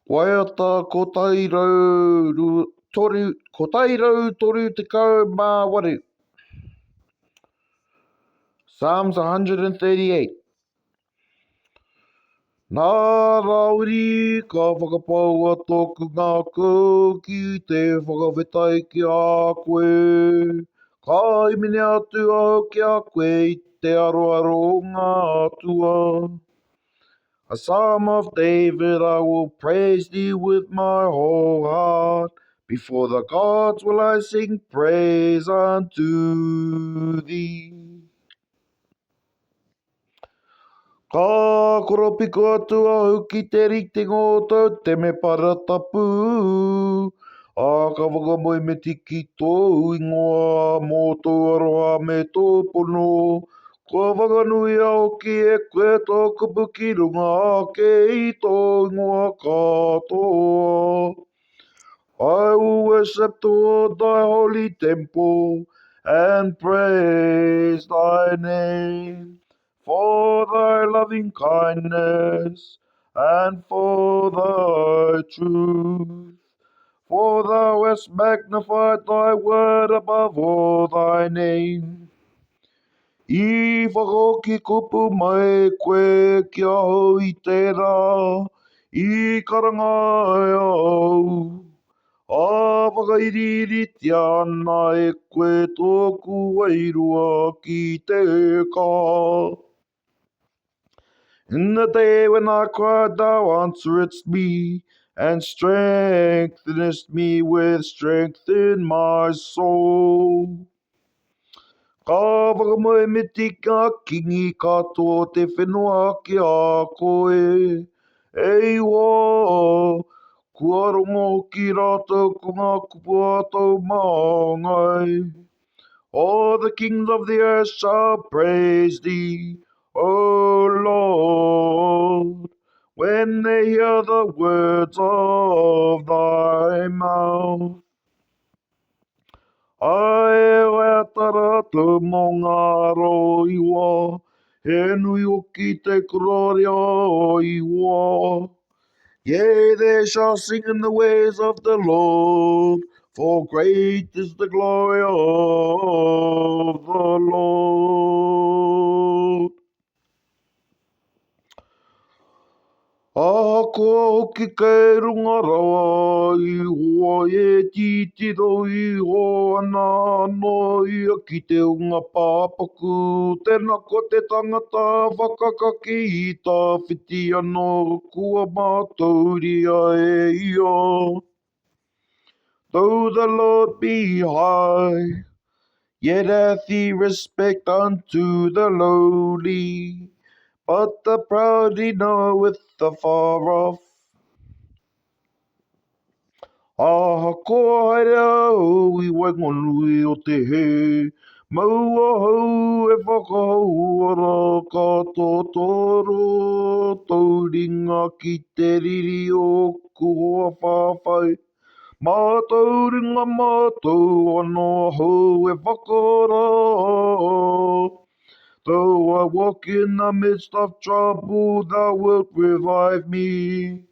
Waiata ko tairau toru te kau mā waru. Psalms 138. Nā rauri ka whakapaua tōku ngā kau ki te whakawhetai ki a koe. Ka imini atu au ki a koe I te aroaro o ngā atua. A psalm of David, I will praise thee with my whole heart. Before the gods will I sing praise unto thee. Ka koropiko atu au ki te rite ngō tau te me para tapu. A ka whakamoe me tiki tō ingoa mō tō aroha me tō pono. Kua whakanui au ki e koe tōku puki runga ake I tō ingoa katoa. I will worship toward thy holy temple and praise thy name for thy loving kindness and for thy truth. For thou hast magnified thy word above all thy name. I whakaoki kupu mai koe kia hau I tērā, I karangai au. A whakairiti ana e koe tōku wairua ki te kā. In the day when I cried, thou answeredst me, and strengthenest me with strength in my soul. Ka whakamoe me tika kingi katoa te whenua ki a koe. Ei wā, kua rongo ki rātou ko ngā kupua tau maongai. All the kings of the earth shall praise thee, O Lord, when they hear the words of thy mouth. Ai Waiata tau mō ngā ro iwa, he nui o ki te kuraria o iwa. Yea, they shall sing in the ways of the Lord, for great is the glory of the Lord. A kua hoki kei runga rawa I hoa e titiro I hoa ana ano ia ki te unga pāpaku. Tēnā ko te tangata whakakaki I tā whiti anō kua mātauria e ia. Though the Lord be high, yet hath he respect unto the lowly. But the proud he knoweth afar off. Aha koa haere au I waingonui o te he. Maua hau e whakahau ara ka tōtoro. Tauringa ki te riri o kua whawhai. Mātou ringa mātou anō hau e whakara. Though I walk in the midst of trouble, thou wilt revive me.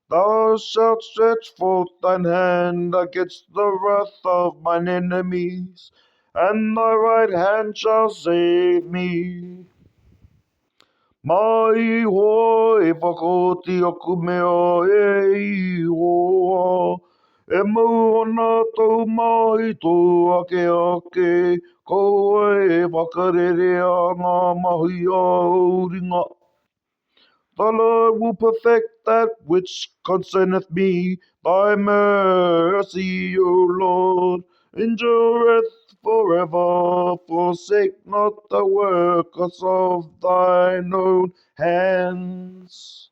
Thou shalt stretch forth thine hand against the wrath of mine enemies, and thy right hand shall save me. Mai hoa e whakaoti aku mea e ihoa. E mau ana tau mai tō ake ake, koe e whakarere a ngā mahi au ringa. The Lord will perfect that which concerneth me. Thy mercy, O Lord, endureth forever. Forsake not the workers of thine own hands.